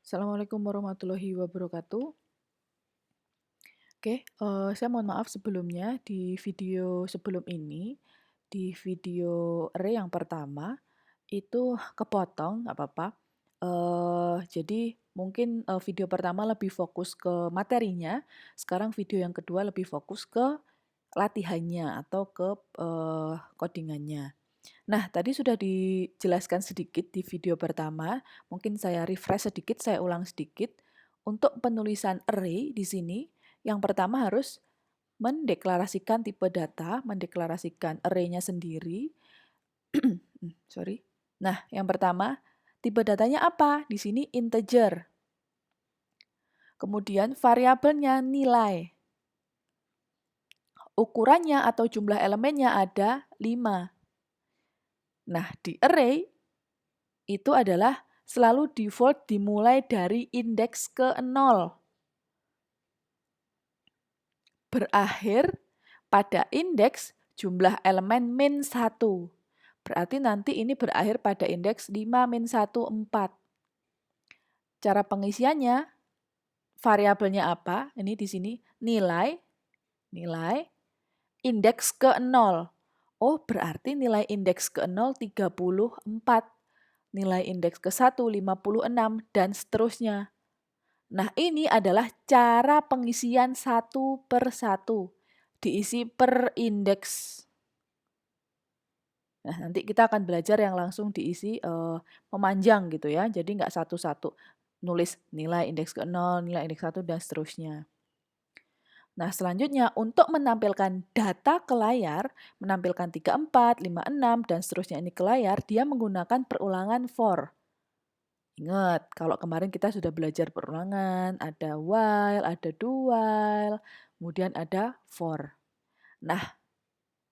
Assalamualaikum warahmatullahi wabarakatuh. Oke, saya mohon maaf sebelumnya di video sebelum ini, di video array yang pertama itu kepotong, nggak apa-apa. Jadi mungkin video pertama lebih fokus ke materinya, sekarang video yang kedua lebih fokus ke latihannya atau ke codingannya. Nah, tadi sudah dijelaskan sedikit di video pertama. Mungkin saya refresh sedikit, saya ulang sedikit. Untuk penulisan array di sini, yang pertama harus mendeklarasikan tipe data, mendeklarasikan array-nya sendiri. Sorry. Nah, yang pertama, tipe datanya apa? Di sini integer. Kemudian variabelnya nilai. Ukurannya atau jumlah elemennya ada 5. Nah, di array itu adalah selalu default dimulai dari indeks ke 0. Berakhir pada indeks jumlah elemen min 1. Berarti nanti ini berakhir pada indeks 5 min 1, 4. Cara pengisiannya, variabelnya apa? Ini di sini nilai, indeks ke 0. Oh, berarti nilai indeks ke 0, 34. Nilai indeks ke 1, 56, dan seterusnya. Nah, ini adalah cara pengisian satu per satu. Diisi per indeks. Nah, nanti kita akan belajar yang langsung diisi memanjang gitu ya. Jadi nggak satu-satu. Nulis nilai indeks ke 0, nilai indeks 1, dan seterusnya. Nah, selanjutnya untuk menampilkan data ke layar, menampilkan 34, 56, dan seterusnya ini ke layar, dia menggunakan perulangan for. Ingat, kalau kemarin kita sudah belajar perulangan, ada while, ada do while, kemudian ada for. Nah,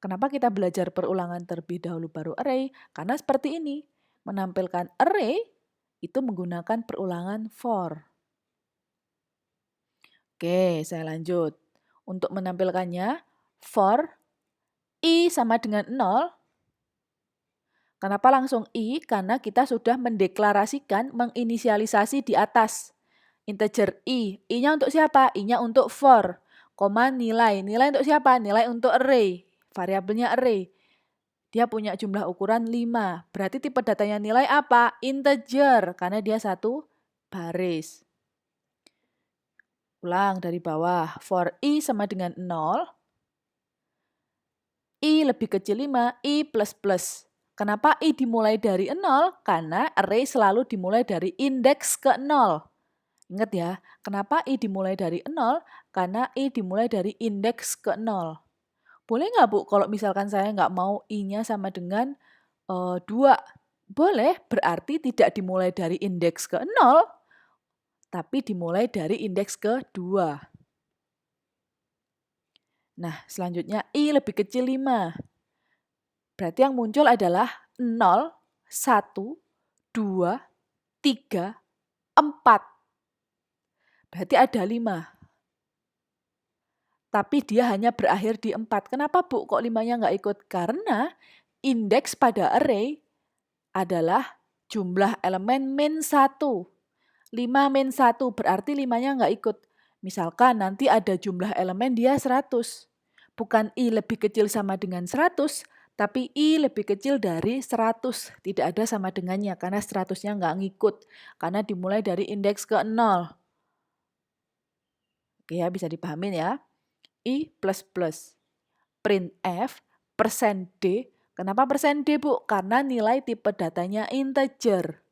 kenapa kita belajar perulangan terlebih dahulu baru array? Karena seperti ini, menampilkan array itu menggunakan perulangan for. Oke, saya lanjut. Untuk menampilkannya, for i sama dengan 0. Kenapa langsung i? Karena kita sudah mendeklarasikan, menginisialisasi di atas. Integer i. I-nya untuk siapa? I-nya untuk for. Koma nilai. Nilai untuk siapa? Nilai untuk array. Variabelnya array. Dia punya jumlah ukuran 5. Berarti tipe datanya nilai apa? Integer. Karena dia satu baris. Ulang dari bawah. For i sama dengan 0. I lebih kecil 5. I plus plus. Kenapa i dimulai dari 0? Karena array selalu dimulai dari indeks ke 0. Ingat ya, kenapa i dimulai dari 0? Karena i dimulai dari indeks ke 0. Boleh nggak Bu, kalau misalkan saya nggak mau i-nya sama dengan 2? Boleh, berarti tidak dimulai dari indeks ke 0, tapi dimulai dari indeks ke 2. Nah, selanjutnya i lebih kecil 5. Berarti yang muncul adalah 0, 1, 2, 3, 4. Berarti ada 5. Tapi dia hanya berakhir di 4. Kenapa Bu kok 5-nya nggak ikut? Karena indeks pada array adalah jumlah elemen min 1. 5 min 1 berarti 5-nya nggak ikut. Misalkan nanti ada jumlah elemen dia 100. Bukan i lebih kecil sama dengan 100, tapi i lebih kecil dari 100. Tidak ada sama dengannya karena 100-nya nggak ngikut. Karena dimulai dari indeks ke 0. Oke ya, bisa dipahamin ya. I plus plus. Printf %d. Kenapa %d Bu? Karena nilai tipe datanya integer.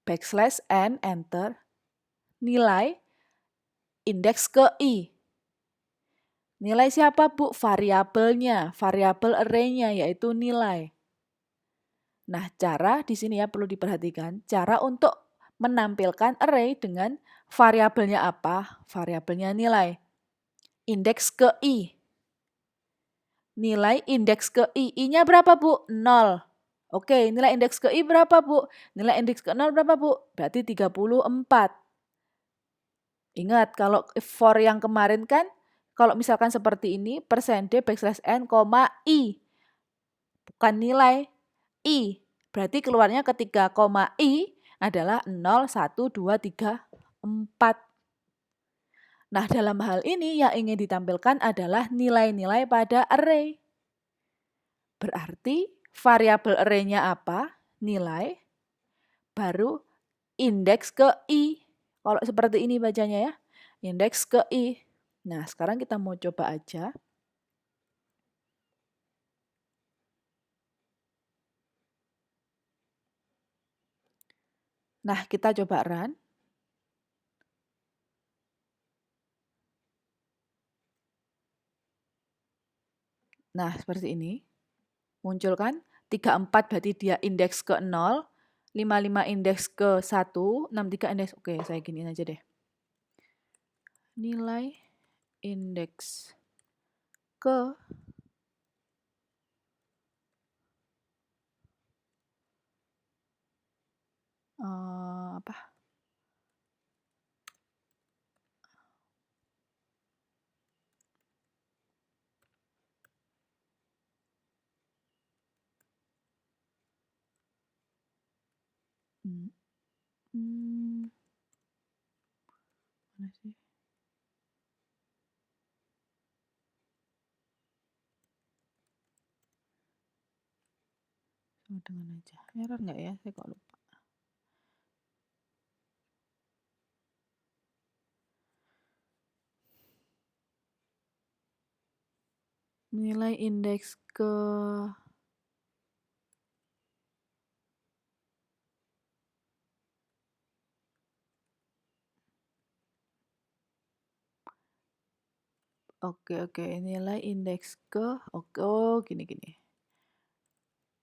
Backslash n, enter. Nilai indeks ke i. Nilai siapa Bu? Variabelnya, variabel array-nya yaitu nilai. Nah, cara di sini ya perlu diperhatikan, cara untuk menampilkan array dengan variabelnya apa? Variabelnya nilai. Indeks ke i. Nilai indeks ke i. I-nya berapa Bu? 0. Oke, nilai indeks ke i berapa Bu? Nilai indeks ke 0 berapa Bu? Berarti 34. Ingat, kalau for yang kemarin kan, kalau misalkan seperti ini, %d backslash n, i. Bukan nilai, i. Berarti keluarnya ketika koma i, adalah 0, 1, 2, 3, 4. Nah, dalam hal ini yang ingin ditampilkan adalah nilai-nilai pada array. Berarti variabel array-nya apa? Nilai, baru indeks ke i. Kalau seperti ini bacanya ya, indeks ke i. Nah, sekarang kita mau coba aja. Nah, kita coba run. Nah, seperti ini. Muncul kan? 34 berarti dia indeks ke 0, 55 indeks ke 1, 63 indeks. Oke, saya giniin aja deh. Nilai indeks ke apa? Mana sih? Sama dengan aja. Error nggak ya? Saya kok lupa. Nilai indeks ke Oke, nilai indeks ke gini.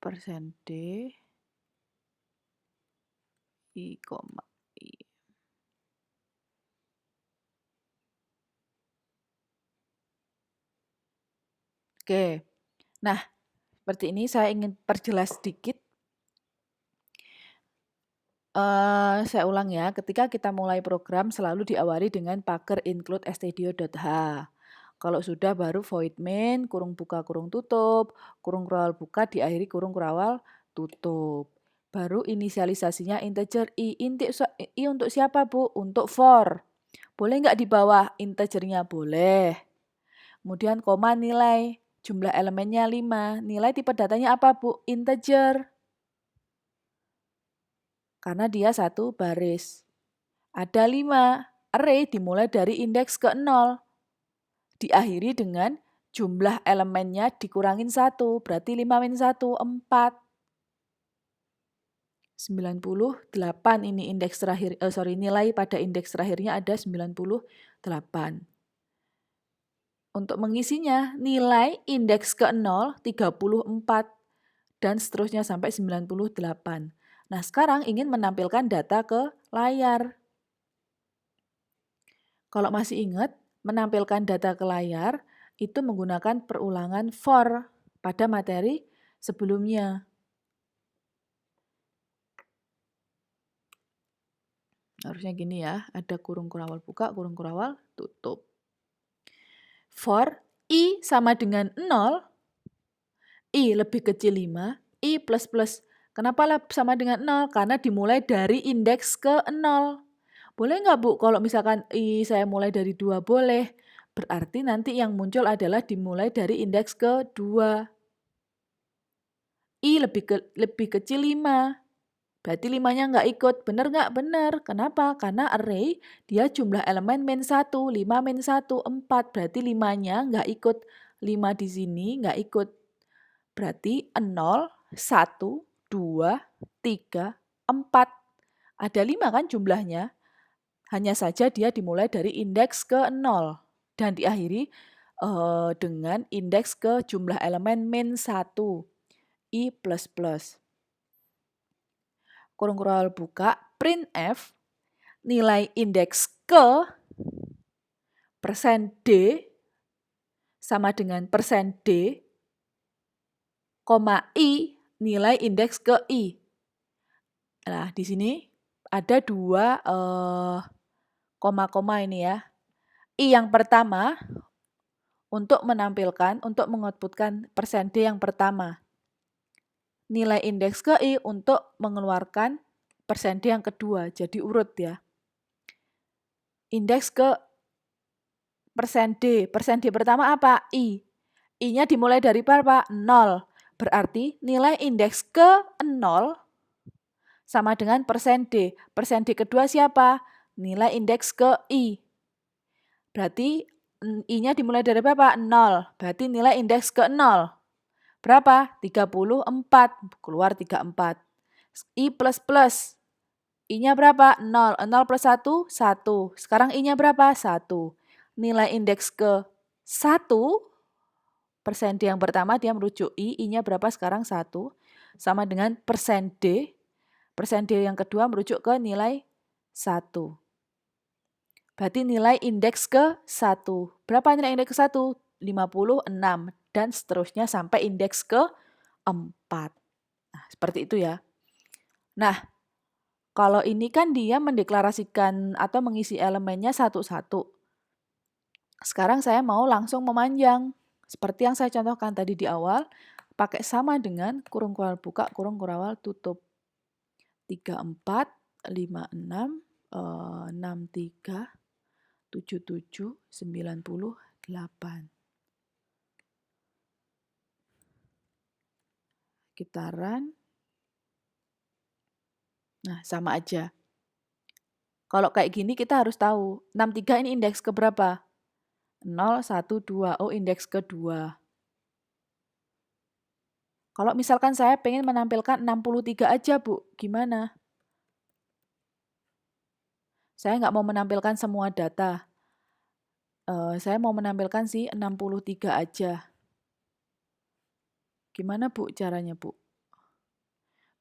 Persen D I, I. Oke. Nah, seperti ini saya ingin perjelas sedikit. Saya ulang ya, ketika kita mulai program selalu diawali dengan pagar include stdio.h. Kalau sudah baru void main, kurung buka, kurung tutup, kurung kurawal buka, diakhiri kurung kurawal tutup. Baru inisialisasinya integer i. I untuk siapa, Bu? Untuk for. Boleh nggak di bawah integernya? Boleh. Kemudian koma nilai, jumlah elemennya 5. Nilai tipe datanya apa, Bu? Integer. Karena dia satu baris. Ada 5. Array dimulai dari indeks ke 0. Diakhiri dengan jumlah elemennya dikurangin 1. Berarti 5 min 1, 4. 98 ini indeks terakhir, nilai pada indeks terakhirnya ada 98. Untuk mengisinya, nilai indeks ke 0, 34, dan seterusnya sampai 98. Nah, sekarang ingin menampilkan data ke layar. Kalau masih ingat, menampilkan data ke layar itu menggunakan perulangan for pada materi sebelumnya. Harusnya gini ya, ada kurung kurawal buka, kurung kurawal tutup. For I sama dengan 0, I lebih kecil 5, I plus plus. Kenapa sama dengan 0? Karena dimulai dari indeks ke 0. Boleh nggak, Bu? Kalau misalkan I saya mulai dari 2, boleh. Berarti nanti yang muncul adalah dimulai dari indeks ke 2. I lebih kecil 5. Berarti 5-nya nggak ikut. Bener nggak? Bener. Kenapa? Karena array dia jumlah elemen min 1. 5 min 1, 4. Berarti 5-nya nggak ikut. 5 di sini nggak ikut. Berarti 0, 1, 2, 3, 4. Ada 5 kan jumlahnya. Hanya saja dia dimulai dari indeks ke 0. Dan diakhiri dengan indeks ke jumlah elemen min 1. I plus plus. Kurung kurawal buka, printf, nilai indeks ke persen D sama dengan persen D, koma I, nilai indeks ke I. Nah, di sini ada 2 koma-koma ini ya. I yang pertama untuk menampilkan, untuk mengoutputkan persen D yang pertama. Nilai indeks ke I untuk mengeluarkan persen D yang kedua, jadi urut ya. Indeks ke persen D pertama apa? I. I-nya dimulai dari berapa? 0. Berarti nilai indeks ke 0 sama dengan persen D. Persen D kedua siapa? Nilai indeks ke I. Berarti I-nya dimulai dari berapa? 0. Berarti nilai indeks ke 0. Berapa? 34. Keluar 34. I plus plus. I-nya berapa? 0. 0 plus 1, 1. Sekarang I-nya berapa? 1. Nilai indeks ke 1, persen D yang pertama dia merujuk I. I-nya berapa sekarang? 1. Sama dengan persen D. Persen D yang kedua merujuk ke nilai 1. Berarti nilai indeks ke 1. Berapa nilai indeks ke 1? 56. Dan seterusnya sampai indeks ke 4. Nah, seperti itu ya. Nah, kalau ini kan dia mendeklarasikan atau mengisi elemennya satu-satu. Sekarang saya mau langsung memanjang. Seperti yang saya contohkan tadi di awal, pakai sama dengan kurung kurawal buka, kurung kurawal tutup. 34, 56, 63, 77, 98. Gitaran. Nah, sama aja. Kalau kayak gini kita harus tahu, 63 ini indeks ke berapa? 0, 1, 2. Oh, indeks kedua. Kalau misalkan saya pengen menampilkan 63 aja, Bu, gimana? Saya nggak mau menampilkan semua data. Saya mau menampilkan si 63 aja. Gimana, Bu, caranya, Bu?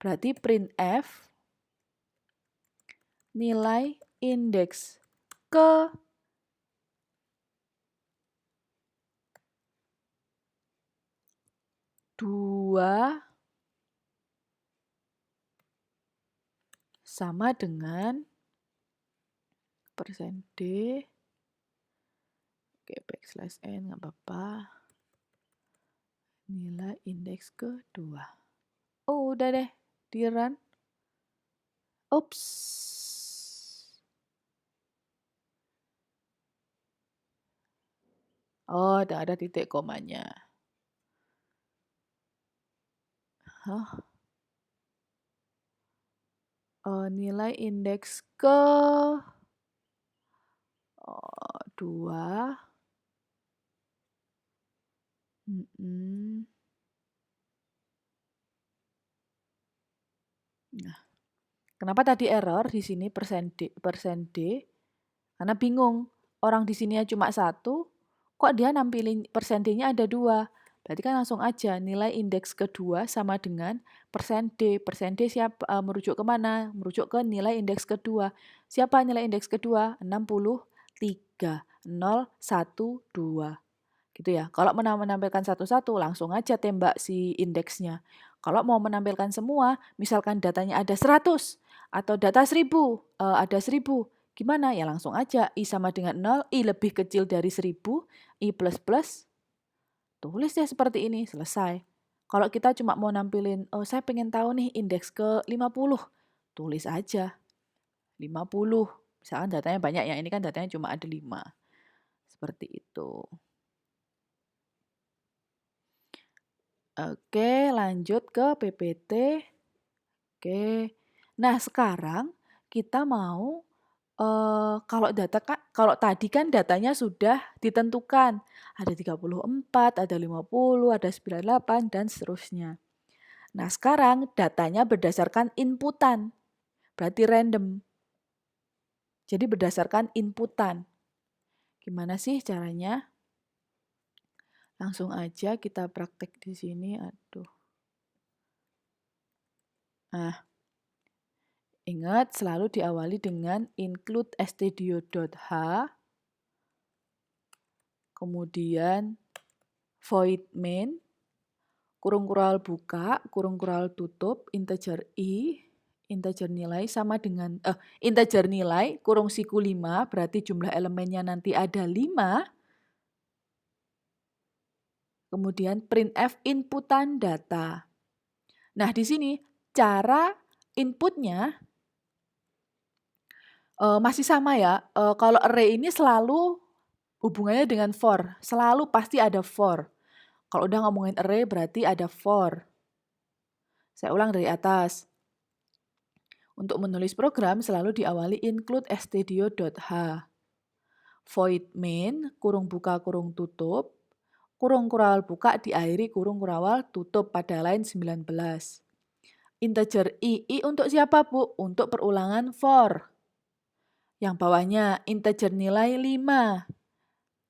Berarti printf nilai indeks ke 2 sama dengan persen D. Oke, backslash N nggak apa-apa. Nilai indeks ke-2. Oh, udah deh, di run. Ups. Oh, udah ada titik komanya. Hah? Nilai indeks ke 2. Nah, kenapa tadi error di sini persen D? Karena bingung. Orang di sini cuma 1, kok dia nampilin persen D-nya ada 2. Berarti kan langsung aja nilai indeks kedua sama dengan persen D. Persen D siapa merujuk ke mana? Merujuk ke nilai indeks kedua. Siapa nilai indeks kedua? 63. 0, 1, 2. Gitu ya. Kalau mau menampilkan satu-satu, langsung aja tembak si indeksnya. Kalau mau menampilkan semua, misalkan datanya ada 100 atau data 1000, ada 1000. Gimana? Ya langsung aja I sama dengan 0, I lebih kecil dari 1000, I plus plus, tulis ya seperti ini, selesai. Kalau kita cuma mau nampilin, oh saya pengen tahu nih indeks ke 50, tulis aja 50. Misalkan datanya banyak ya, ini kan datanya cuma ada 5. Seperti itu. Oke, lanjut ke PPT. Oke. Nah, sekarang kita mau kalau tadi kan datanya sudah ditentukan. Ada 34, ada 50, ada 98 dan seterusnya. Nah, sekarang datanya berdasarkan inputan. Berarti random. Jadi berdasarkan inputan. Gimana sih caranya? Langsung aja kita praktek di sini. Aduh. Nah, ingat selalu diawali dengan include stdio.h, kemudian void main, kurung kurawal buka, kurung kurawal tutup, integer i, integer nilai sama dengan integer nilai kurung siku 5, berarti jumlah elemennya nanti ada 5. Kemudian printf inputan data. Nah, di sini cara inputnya Masih sama ya, kalau array ini selalu hubungannya dengan for, selalu pasti ada for. Kalau udah ngomongin array berarti ada for. Saya ulang dari atas. Untuk menulis program selalu diawali include stdio.h. Void main, kurung buka, kurung tutup, kurung kurawal buka diakhiri kurung kurawal tutup pada line 19. Integer i untuk siapa, Bu? Untuk perulangan for. Yang bawahnya integer nilai 5.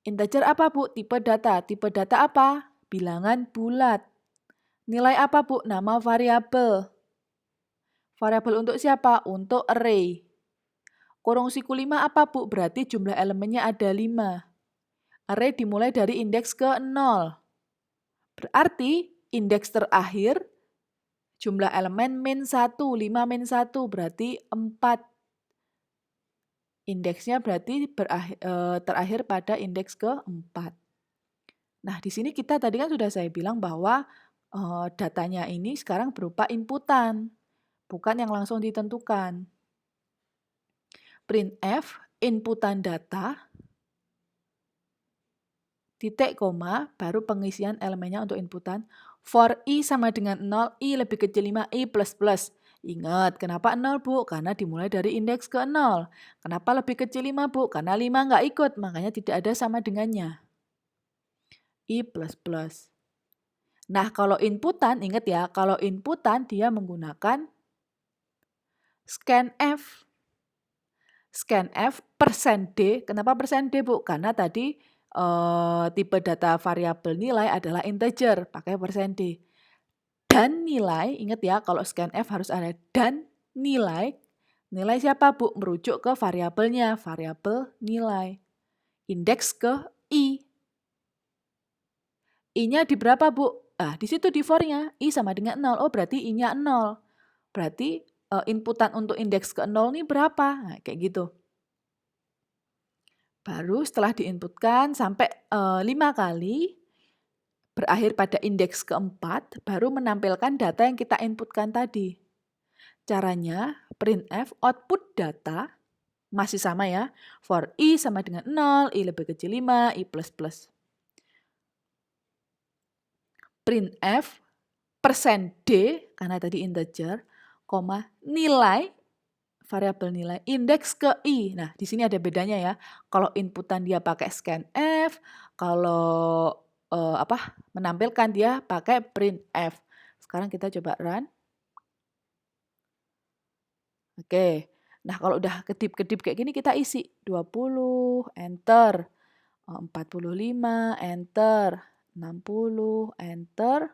Integer apa, Bu? Tipe data. Tipe data apa? Bilangan bulat. Nilai apa, Bu? Nama variabel. Variabel untuk siapa? Untuk array. Kurung siku 5 apa, Bu? Berarti jumlah elemennya ada 5. Array dimulai dari indeks ke 0. Berarti indeks terakhir jumlah elemen min 1, 5 min 1 berarti 4. Indeksnya berarti terakhir pada indeks ke-4. Nah, di sini kita tadi kan sudah saya bilang bahwa datanya ini sekarang berupa inputan, bukan yang langsung ditentukan. Printf, inputan data, titik koma, baru pengisian elemennya untuk inputan. For i sama dengan 0, i lebih kecil 5, i plus plus. Ingat, kenapa 0, Bu? Karena dimulai dari indeks ke 0. Kenapa lebih kecil 5, Bu? Karena 5 nggak ikut, makanya tidak ada sama dengannya. I plus plus. Nah, kalau inputan, ingat ya, kalau inputan dia menggunakan scanf. Scanf %d. Kenapa %d, Bu? Karena tadi tipe data variabel nilai adalah integer, pakai %d. Dan nilai, ingat ya, kalau scanf harus ada dan nilai. Nilai siapa, Bu? Merujuk ke variabelnya, variabel nilai. Indeks ke i. I-nya di berapa, Bu? Di situ di for-nya, i sama dengan 0. Oh, berarti i-nya 0. Berarti inputan untuk indeks ke 0 ini berapa? Nah, kayak gitu. Baru setelah diinputkan sampai 5 kali, berakhir pada indeks ke-4, baru menampilkan data yang kita inputkan tadi. Caranya, printf output data, masih sama ya, for i sama dengan 0, i lebih kecil 5, i plus plus. Printf %d, karena tadi integer, koma, nilai, variabel nilai, indeks ke i. Nah, di sini ada bedanya ya. Kalau inputan dia pakai scanf, kalau menampilkan dia pakai printf. Sekarang kita coba run. Oke. Nah, kalau udah kedip-kedip kayak gini kita isi 20, enter. 45, enter. 60, enter.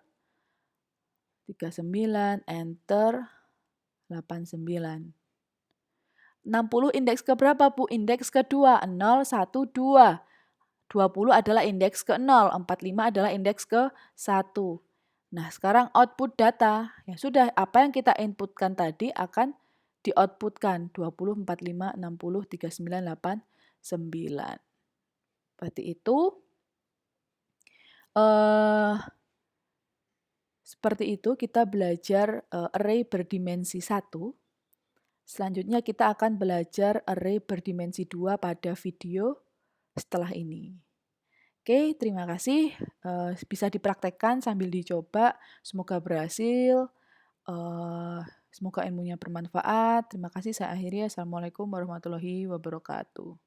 39, enter. 89. 60 indeks ke berapa, Bu? Indeks kedua, 0, 1, 2. 20 adalah indeks ke 0, 45 adalah indeks ke 1. Nah, sekarang output data. Ya sudah, apa yang kita inputkan tadi akan di-outputkan. 20, 45, 60, 39, 8, 9. Berarti itu seperti itu kita belajar array berdimensi 1. Selanjutnya kita akan belajar array berdimensi 2 pada video setelah ini. Oke, terima kasih. Bisa dipraktekkan sambil dicoba. Semoga berhasil. Semoga ilmunya bermanfaat. Terima kasih. Saya akhiri. Assalamualaikum warahmatullahi wabarakatuh.